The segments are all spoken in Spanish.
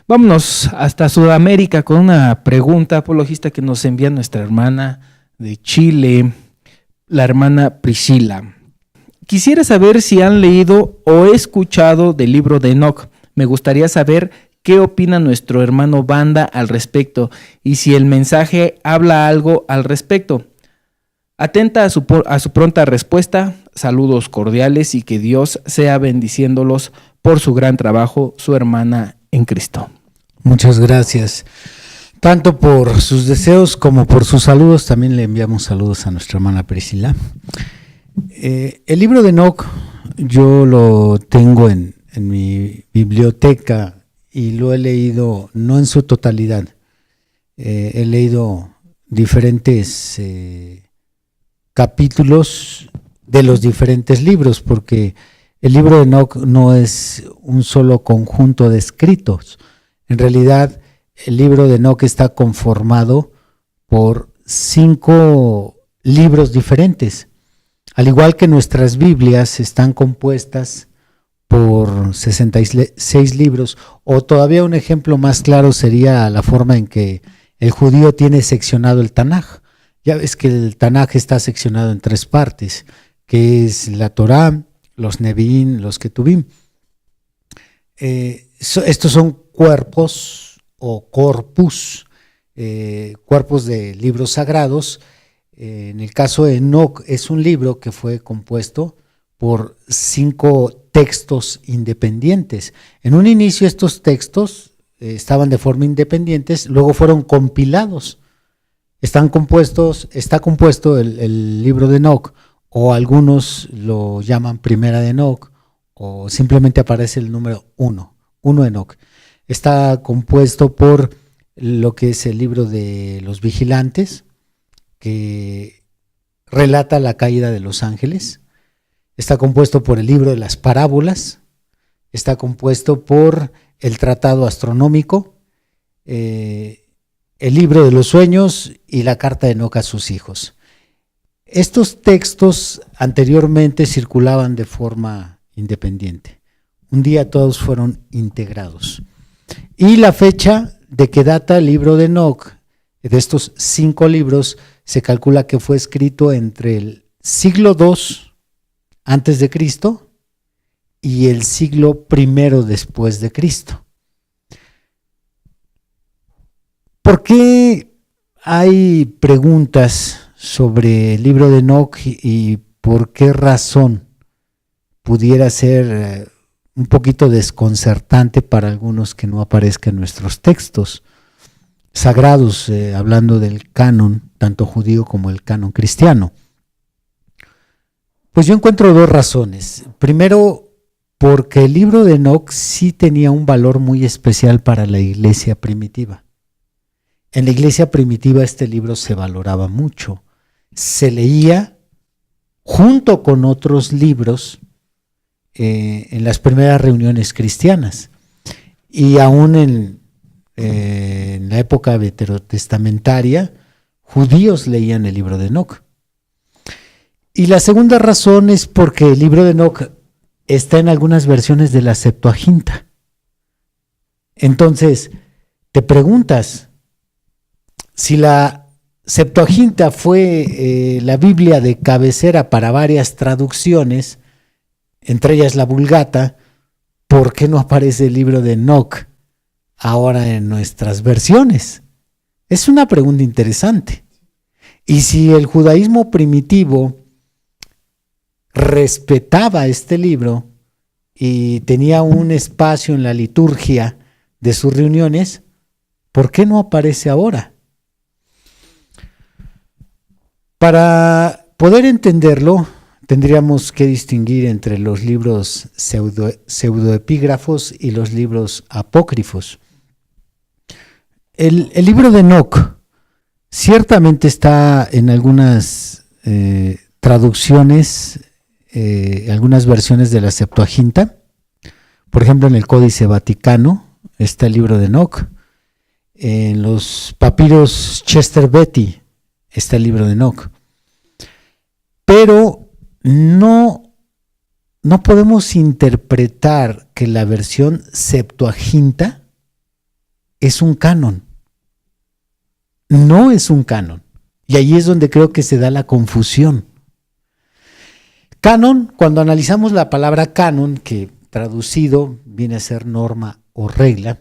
Vámonos hasta Sudamérica con una pregunta apologista que nos envía nuestra hermana de Chile, la hermana Priscila. Quisiera saber si han leído o escuchado del libro de Enoc. Me gustaría saber qué opina nuestro hermano Banda al respecto y si el mensaje habla algo al respecto. Atenta a su pronta respuesta. Saludos cordiales y que Dios sea bendiciéndolos por su gran trabajo, su hermana en Cristo. Muchas gracias. Tanto por sus deseos como por sus saludos, también le enviamos saludos a nuestra hermana Priscila. El libro de Enoc yo lo tengo en mi biblioteca y lo he leído no en su totalidad. He leído diferentes capítulos de los diferentes libros, porque el libro de Enoc no es un solo conjunto de escritos. En realidad, el libro de Enoc está conformado por 5 libros diferentes. Al igual que nuestras Biblias están compuestas por 66 libros, o todavía un ejemplo más claro sería la forma en que el judío tiene seccionado el Tanaj. Ya ves que el Tanaj está seccionado en 3 partes, que es la Torá, los Nevi'im, los Ketuvim. Estos son cuerpos o corpus, cuerpos de libros sagrados. En el caso de Enoc es un libro que fue compuesto por 5 textos independientes. En un inicio estos textos estaban de forma independientes, luego fueron compilados. Está compuesto el libro de Enoc, o algunos lo llaman Primera de Enoc, o simplemente aparece el número 1 Enoc. Está compuesto por lo que es el libro de los vigilantes, que relata la caída de los ángeles. Está compuesto por el libro de las parábolas. Está compuesto por el tratado astronómico, el libro de los sueños y la carta de Enoc a sus hijos. Estos textos anteriormente circulaban de forma independiente. Un día todos fueron integrados. Y la fecha de que data el libro de Enoc, de estos 5 libros, se calcula que fue escrito entre el siglo II antes de Cristo y el siglo I después de Cristo. ¿Por qué hay preguntas sobre el libro de Enoc y por qué razón pudiera ser un poquito desconcertante para algunos que no aparezca en nuestros textos sagrados, hablando del canon, tanto judío como el canon cristiano? Pues yo encuentro 2 razones. Primero, porque el libro de Enoc sí tenía un valor muy especial para la iglesia primitiva. En la iglesia primitiva este libro se valoraba mucho. Se leía junto con otros libros en las primeras reuniones cristianas, y aún en la época veterotestamentaria, judíos leían el libro de Enoc. Y la segunda razón es porque el libro de Enoc está en algunas versiones de la Septuaginta. Entonces, te preguntas, si la Septuaginta fue la Biblia de cabecera para varias traducciones, entre ellas la Vulgata, ¿por qué no aparece el libro de Enoc ahora en nuestras versiones? Es una pregunta interesante. Y si el judaísmo primitivo respetaba este libro y tenía un espacio en la liturgia de sus reuniones, ¿por qué no aparece ahora? Para poder entenderlo, tendríamos que distinguir entre los libros pseudoepígrafos y los libros apócrifos. El libro de Enoc ciertamente está en algunas traducciones, algunas versiones de la Septuaginta. Por ejemplo, en el Códice Vaticano está el libro de Enoc. En los papiros Chester Beatty está el libro de Enoc. Pero no podemos interpretar que la versión Septuaginta es un canon. No es un canon. Y ahí es donde creo que se da la confusión. Canon, cuando analizamos la palabra canon, que traducido viene a ser norma o regla,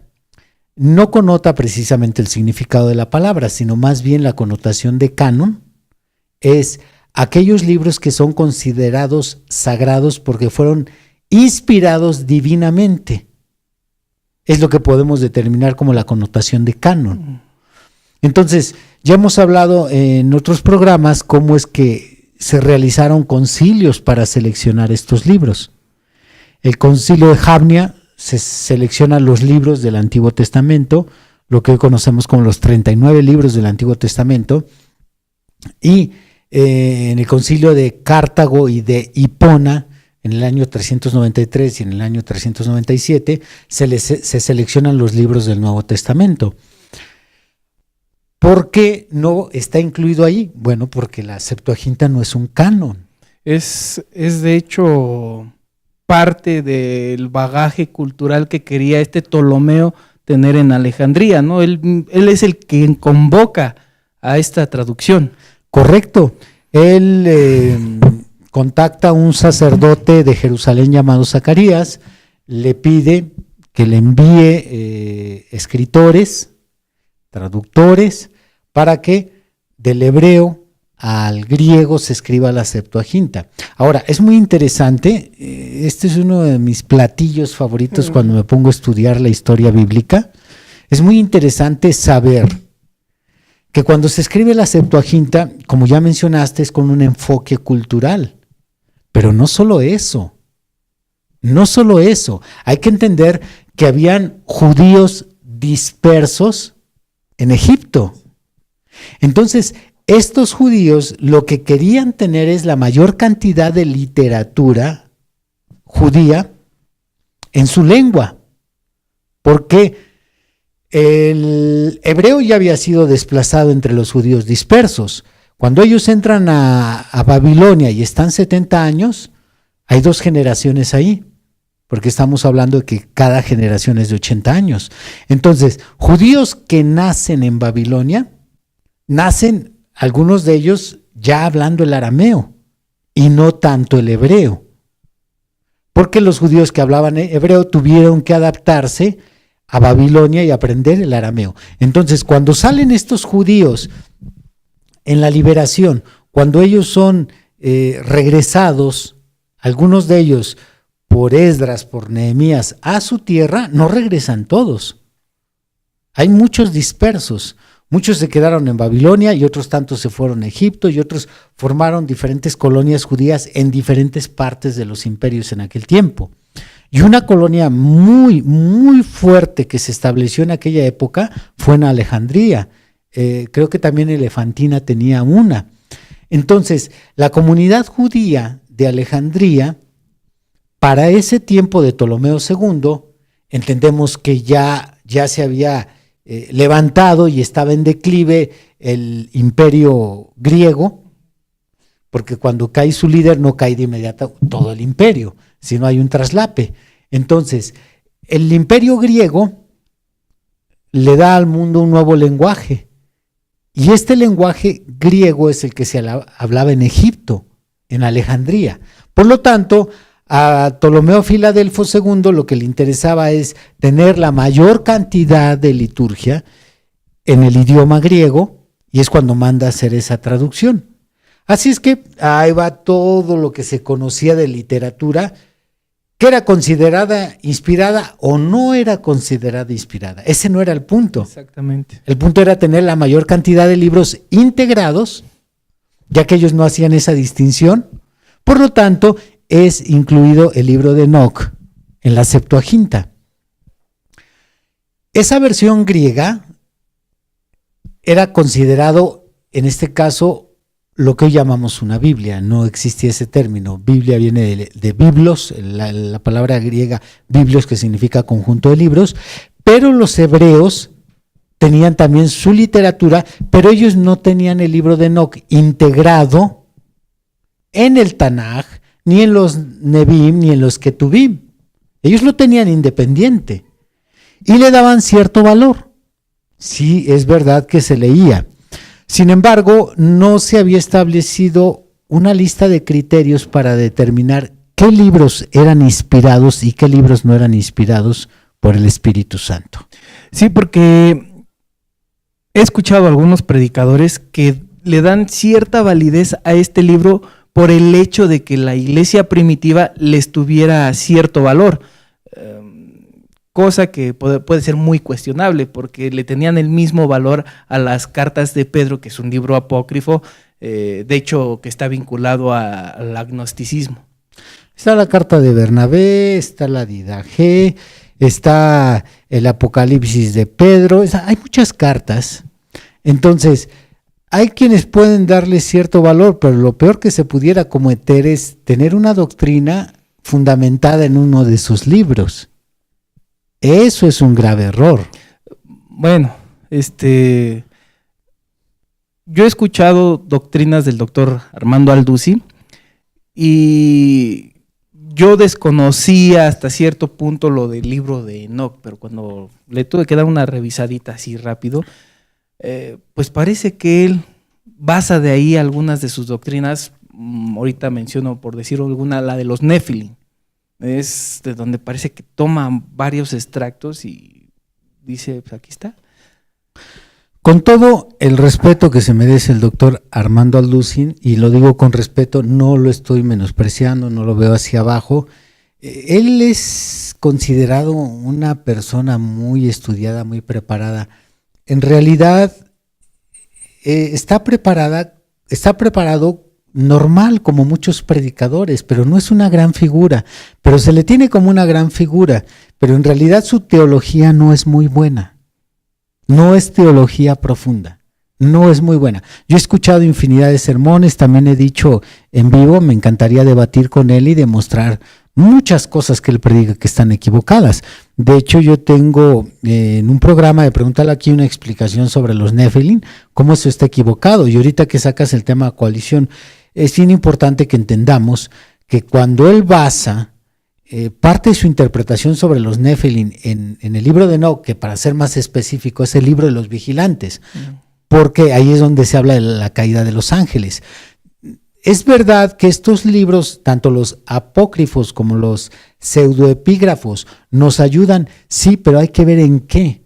no connota precisamente el significado de la palabra, sino más bien la connotación de canon es aquellos libros que son considerados sagrados porque fueron inspirados divinamente. Es lo que podemos determinar como la connotación de canon. Entonces, ya hemos hablado en otros programas cómo es que se realizaron concilios para seleccionar estos libros. El concilio de Jamnia se selecciona los libros del Antiguo Testamento, lo que hoy conocemos como los 39 libros del Antiguo Testamento, y en el concilio de Cartago y de Hipona, en el año 393 y en el año 397, se seleccionan los libros del Nuevo Testamento. ¿Por qué no está incluido ahí? Bueno, porque la Septuaginta no es un canon. Es de hecho parte del bagaje cultural que quería Ptolomeo tener en Alejandría, ¿no? Él es el que convoca a esta traducción. Correcto. Él contacta a un sacerdote de Jerusalén llamado Zacarías, le pide que le envíe escritores, traductores, para que del hebreo al griego se escriba la Septuaginta. Ahora, es muy interesante, este es uno de mis platillos favoritos cuando me pongo a estudiar la historia bíblica. Es muy interesante saber que cuando se escribe la Septuaginta, como ya mencionaste, es con un enfoque cultural. Pero no solo eso, hay que entender que habían judíos dispersos en Egipto. Entonces, estos judíos lo que querían tener es la mayor cantidad de literatura judía en su lengua, porque el hebreo ya había sido desplazado entre los judíos dispersos. Cuando ellos entran a Babilonia y están 70 años, hay 2 generaciones ahí, porque estamos hablando de que cada generación es de 80 años. Entonces, judíos que nacen en Babilonia, nacen algunos de ellos ya hablando el arameo y no tanto el hebreo, porque los judíos que hablaban hebreo tuvieron que adaptarse a Babilonia y aprender el arameo. Entonces, cuando salen estos judíos en la liberación, cuando ellos son regresados, algunos de ellos por Esdras, por Nehemías, a su tierra, no regresan todos. Hay muchos dispersos. Muchos se quedaron en Babilonia y otros tantos se fueron a Egipto y otros formaron diferentes colonias judías en diferentes partes de los imperios en aquel tiempo. Y una colonia muy, muy fuerte que se estableció en aquella época fue en Alejandría. Creo que también Elefantina tenía una. Entonces, la comunidad judía de Alejandría, para ese tiempo de Ptolomeo II, entendemos que ya se había levantado y estaba en declive el imperio griego, porque cuando cae su líder no cae de inmediato todo el imperio, sino hay un traslape. Entonces, el imperio griego le da al mundo un nuevo lenguaje, y este lenguaje griego es el que se hablaba en Egipto, en Alejandría. Por lo tanto, a Ptolomeo Filadelfo II lo que le interesaba es tener la mayor cantidad de liturgia en el idioma griego, y es cuando manda a hacer esa traducción. Así es que ahí va todo lo que se conocía de literatura, que era considerada inspirada o no era considerada inspirada. Ese no era el punto. Exactamente. El punto era tener la mayor cantidad de libros integrados, ya que ellos no hacían esa distinción. Por lo tanto, es incluido el libro de Enoc en la Septuaginta. Esa versión griega era considerado, en este caso, lo que hoy llamamos una Biblia. No existía ese término. Biblia viene de biblos, la palabra griega biblios, que significa conjunto de libros, pero los hebreos tenían también su literatura, pero ellos no tenían el libro de Enoc integrado en el Tanaj, ni en los Nebim, ni en los Ketubim. Ellos lo tenían independiente y le daban cierto valor. Sí, es verdad que se leía. Sin embargo, no se había establecido una lista de criterios para determinar qué libros eran inspirados y qué libros no eran inspirados por el Espíritu Santo. Sí, porque he escuchado a algunos predicadores que le dan cierta validez a este libro por el hecho de que la iglesia primitiva les tuviera cierto valor, cosa que puede ser muy cuestionable, porque le tenían el mismo valor a las cartas de Pedro, que es un libro apócrifo, de hecho que está vinculado al agnosticismo. Está la carta de Bernabé, está la Didache, está el Apocalipsis de Pedro, hay muchas cartas. Entonces, hay quienes pueden darle cierto valor, pero lo peor que se pudiera cometer es tener una doctrina fundamentada en uno de sus libros. Eso es un grave error. Bueno, yo he escuchado doctrinas del doctor Armando Aldusi y yo desconocía hasta cierto punto lo del libro de Enoch, pero cuando le tuve que dar una revisadita así rápido, pues parece que él basa de ahí algunas de sus doctrinas. Ahorita menciono, por decirlo alguna, la de los Nefilim. Es de donde parece que toma varios extractos y dice, pues aquí está. Con todo el respeto que se merece el doctor Armando Aldusi, y lo digo con respeto, no lo estoy menospreciando, no lo veo hacia abajo, él es considerado una persona muy estudiada, muy preparada. En realidad está preparado normal como muchos predicadores, pero no es una gran figura, pero se le tiene como una gran figura, pero en realidad su teología no es muy buena, no es teología profunda, no es muy buena. Yo he escuchado infinidad de sermones, también he dicho en vivo, me encantaría debatir con él y demostrar muchas cosas que él predica que están equivocadas. De hecho, yo tengo en un programa de Pregúntale aquí una explicación sobre los Nefilim, cómo eso está equivocado. Y ahorita que sacas el tema coalición, es bien importante que entendamos que cuando él basa parte de su interpretación sobre los Nefilim en el libro de Enoch, que para ser más específico es el libro de los vigilantes, porque ahí es donde se habla de la caída de los ángeles. Es verdad que estos libros, tanto los apócrifos como los pseudoepígrafos, nos ayudan, sí, pero hay que ver en qué.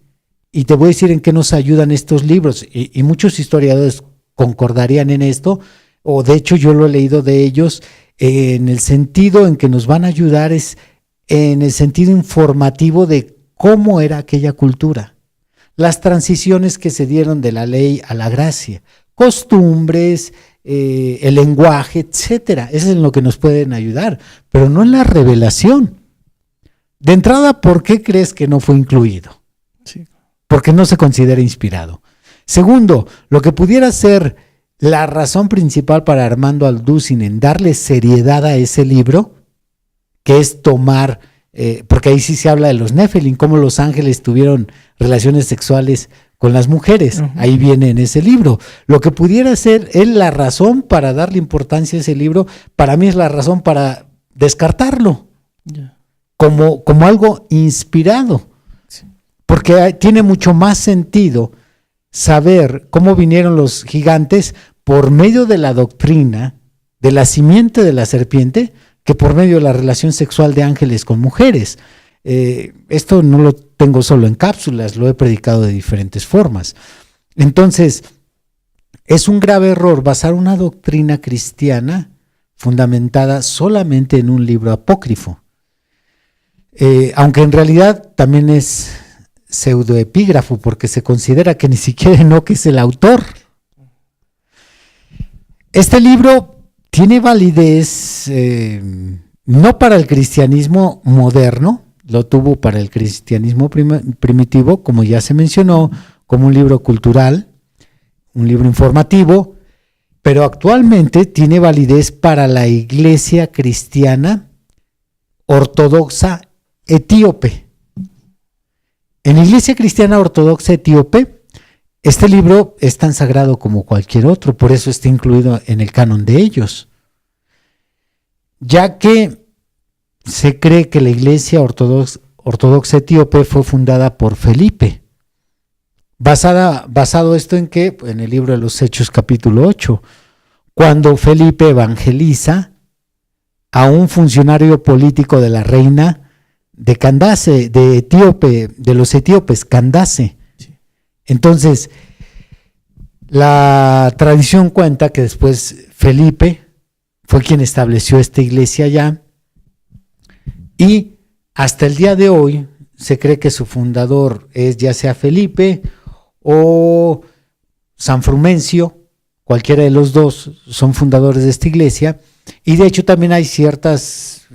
Y te voy a decir en qué nos ayudan estos libros, y muchos historiadores concordarían en esto, o de hecho yo lo he leído de ellos, en el sentido en que nos van a ayudar es en el sentido informativo de cómo era aquella cultura, las transiciones que se dieron de la ley a la gracia, costumbres, el lenguaje, etcétera. Eso es en lo que nos pueden ayudar, pero no en la revelación. De entrada, ¿por qué crees que no fue incluido? Sí. Porque no se considera inspirado. Segundo, lo que pudiera ser la razón principal para Armando Aldusi en darle seriedad a ese libro, que es tomar, porque ahí sí se habla de los Nefilim, cómo los ángeles tuvieron relaciones sexuales con las mujeres, ahí viene en ese libro. Lo que pudiera ser él la razón para darle importancia a ese libro, para mí es la razón para descartarlo, como algo inspirado, porque tiene mucho más sentido saber cómo vinieron los gigantes por medio de la doctrina de la simiente de la serpiente que por medio de la relación sexual de ángeles con mujeres. Esto no lo tengo solo en cápsulas, lo he predicado de diferentes formas. Entonces, es un grave error basar una doctrina cristiana fundamentada solamente en un libro apócrifo, aunque en realidad también es pseudoepígrafo, porque se considera que ni siquiera Enoch es el autor. Este libro tiene validez no para el cristianismo moderno, lo tuvo para el cristianismo primitivo, como ya se mencionó, como un libro cultural, un libro informativo, pero actualmente tiene validez para la iglesia cristiana ortodoxa etíope. En la iglesia cristiana ortodoxa etíope, este libro es tan sagrado como cualquier otro, por eso está incluido en el canon de ellos, ya que se cree que la iglesia ortodoxa etíope fue fundada por Felipe. ¿Basado esto en qué? En el libro de los Hechos capítulo 8, cuando Felipe evangeliza a un funcionario político de la reina de Candace, de los etíopes, Candace. Sí. Entonces, la tradición cuenta que después Felipe fue quien estableció esta iglesia allá, y hasta el día de hoy se cree que su fundador es ya sea Felipe o San Frumencio, cualquiera de los dos son fundadores de esta iglesia, y de hecho también hay ciertas,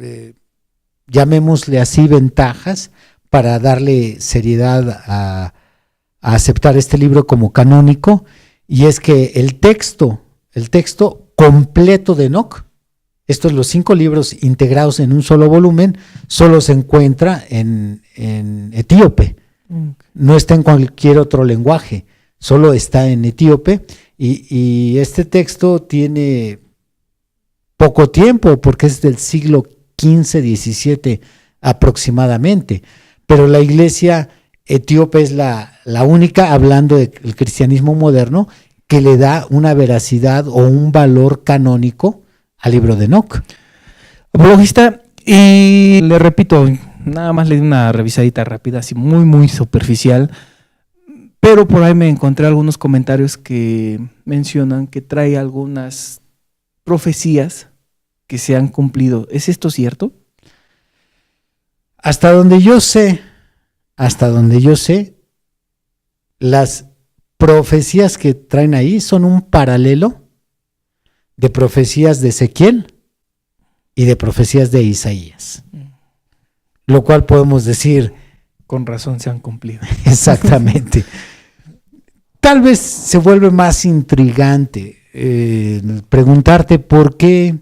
llamémosle así, ventajas para darle seriedad a aceptar este libro como canónico, y es que el texto completo de Enoc, estos los 5 libros integrados en un solo volumen, solo se encuentra en etíope. No está en cualquier otro lenguaje, solo está en etíope, y este texto tiene poco tiempo porque es del siglo XV-XVII aproximadamente, pero la iglesia etíope es la única, hablando del cristianismo moderno, que le da una veracidad o un valor canónico al libro de Enoc. Apologista, y le repito, nada más le di una revisadita rápida, así muy, muy superficial, pero por ahí me encontré algunos comentarios que mencionan que trae algunas profecías que se han cumplido. ¿Es esto cierto? Hasta donde yo sé, las profecías que traen ahí son un paralelo de profecías de Ezequiel y de profecías de Isaías. Lo cual podemos decir, con razón se han cumplido. Exactamente. Tal vez se vuelve más intrigante preguntarte por qué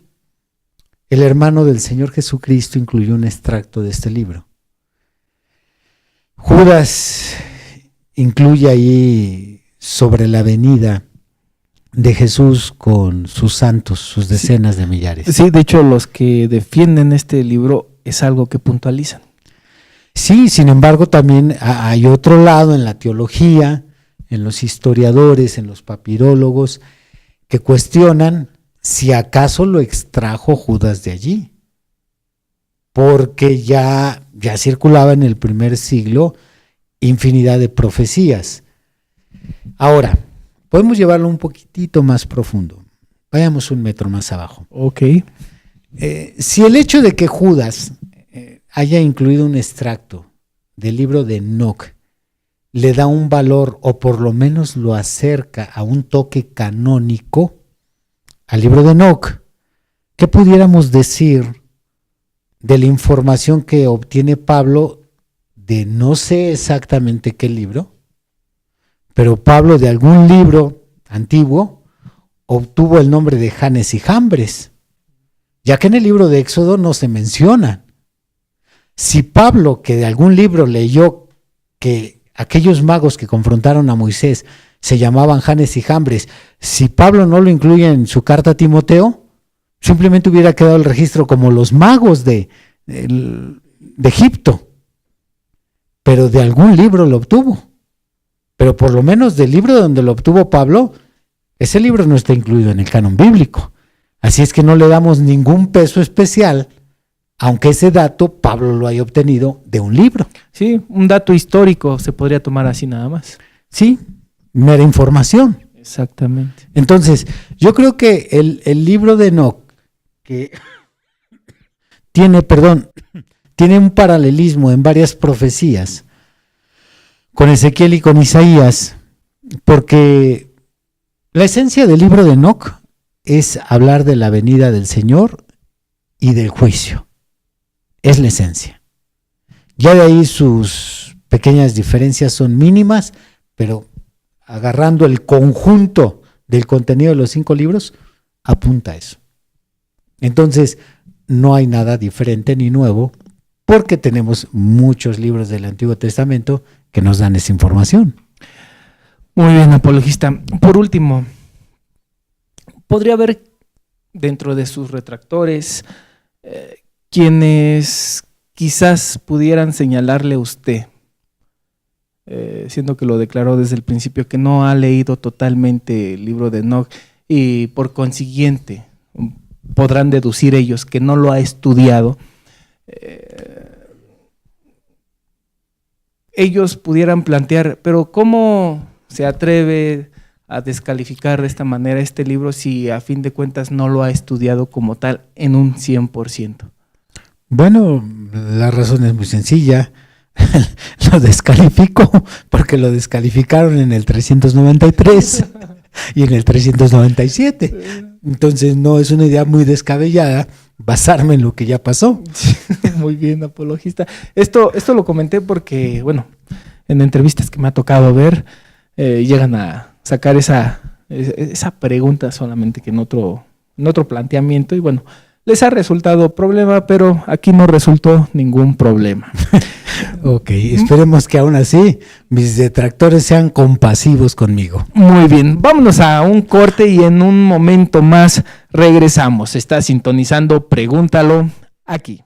el hermano del Señor Jesucristo incluyó un extracto de este libro. Judas incluye ahí sobre la venida de Jesús con sus santos, sus decenas de millares. Sí, de hecho los que defienden este libro es algo que puntualizan. Sí, sin embargo también hay otro lado en la teología, en los historiadores, en los papirólogos, que cuestionan si acaso lo extrajo Judas de allí, porque ya circulaba en el primer siglo infinidad de profecías. Ahora, podemos llevarlo un poquitito más profundo. Vayamos un metro más abajo. Ok. Si el hecho de que Judas haya incluido un extracto del libro de Enoc le da un valor, o por lo menos lo acerca a un toque canónico al libro de Enoc, ¿qué pudiéramos decir de la información que obtiene Pablo de no sé exactamente qué libro, pero Pablo de algún libro antiguo obtuvo el nombre de Janes y Jambres, ya que en el libro de Éxodo no se menciona? Si Pablo, que de algún libro leyó que aquellos magos que confrontaron a Moisés se llamaban Janes y Jambres, si Pablo no lo incluye en su carta a Timoteo, simplemente hubiera quedado el registro como los magos de Egipto, pero de algún libro lo obtuvo. Pero por lo menos del libro donde lo obtuvo Pablo, ese libro no está incluido en el canon bíblico. Así es que no le damos ningún peso especial, aunque ese dato Pablo lo haya obtenido de un libro. Sí, un dato histórico se podría tomar así nada más. Sí, mera información. Exactamente. Entonces, yo creo que el libro de Enoc, que tiene un paralelismo en varias profecías con Ezequiel y con Isaías, porque la esencia del libro de Enoc es hablar de la venida del Señor y del juicio. Es la esencia. Ya de ahí sus pequeñas diferencias son mínimas, pero agarrando el conjunto del contenido de los 5 libros, apunta a eso. Entonces, no hay nada diferente ni nuevo, porque tenemos muchos libros del Antiguo Testamento que nos dan esa información. Muy bien, apologista. Por último, ¿podría haber dentro de sus retractores quienes quizás pudieran señalarle a usted siendo que lo declaró desde el principio que no ha leído totalmente el libro de Enoch y por consiguiente podrán deducir ellos que no lo ha estudiado, ellos pudieran plantear, pero ¿cómo se atreve a descalificar de esta manera este libro si a fin de cuentas no lo ha estudiado como tal en un 100%? Bueno, la razón es muy sencilla. Lo descalificó porque lo descalificaron en el 393 y en el 397. Entonces no es una idea muy descabellada basarme en lo que ya pasó. Muy bien, apologista. Esto lo comenté porque, bueno, en entrevistas que me ha tocado ver, llegan a sacar esa pregunta solamente que en otro planteamiento, y bueno, les ha resultado problema, pero aquí no resultó ningún problema. Ok, esperemos que aún así mis detractores sean compasivos conmigo. Muy bien, vámonos a un corte y en un momento más regresamos. Está sintonizando Pregúntalo aquí.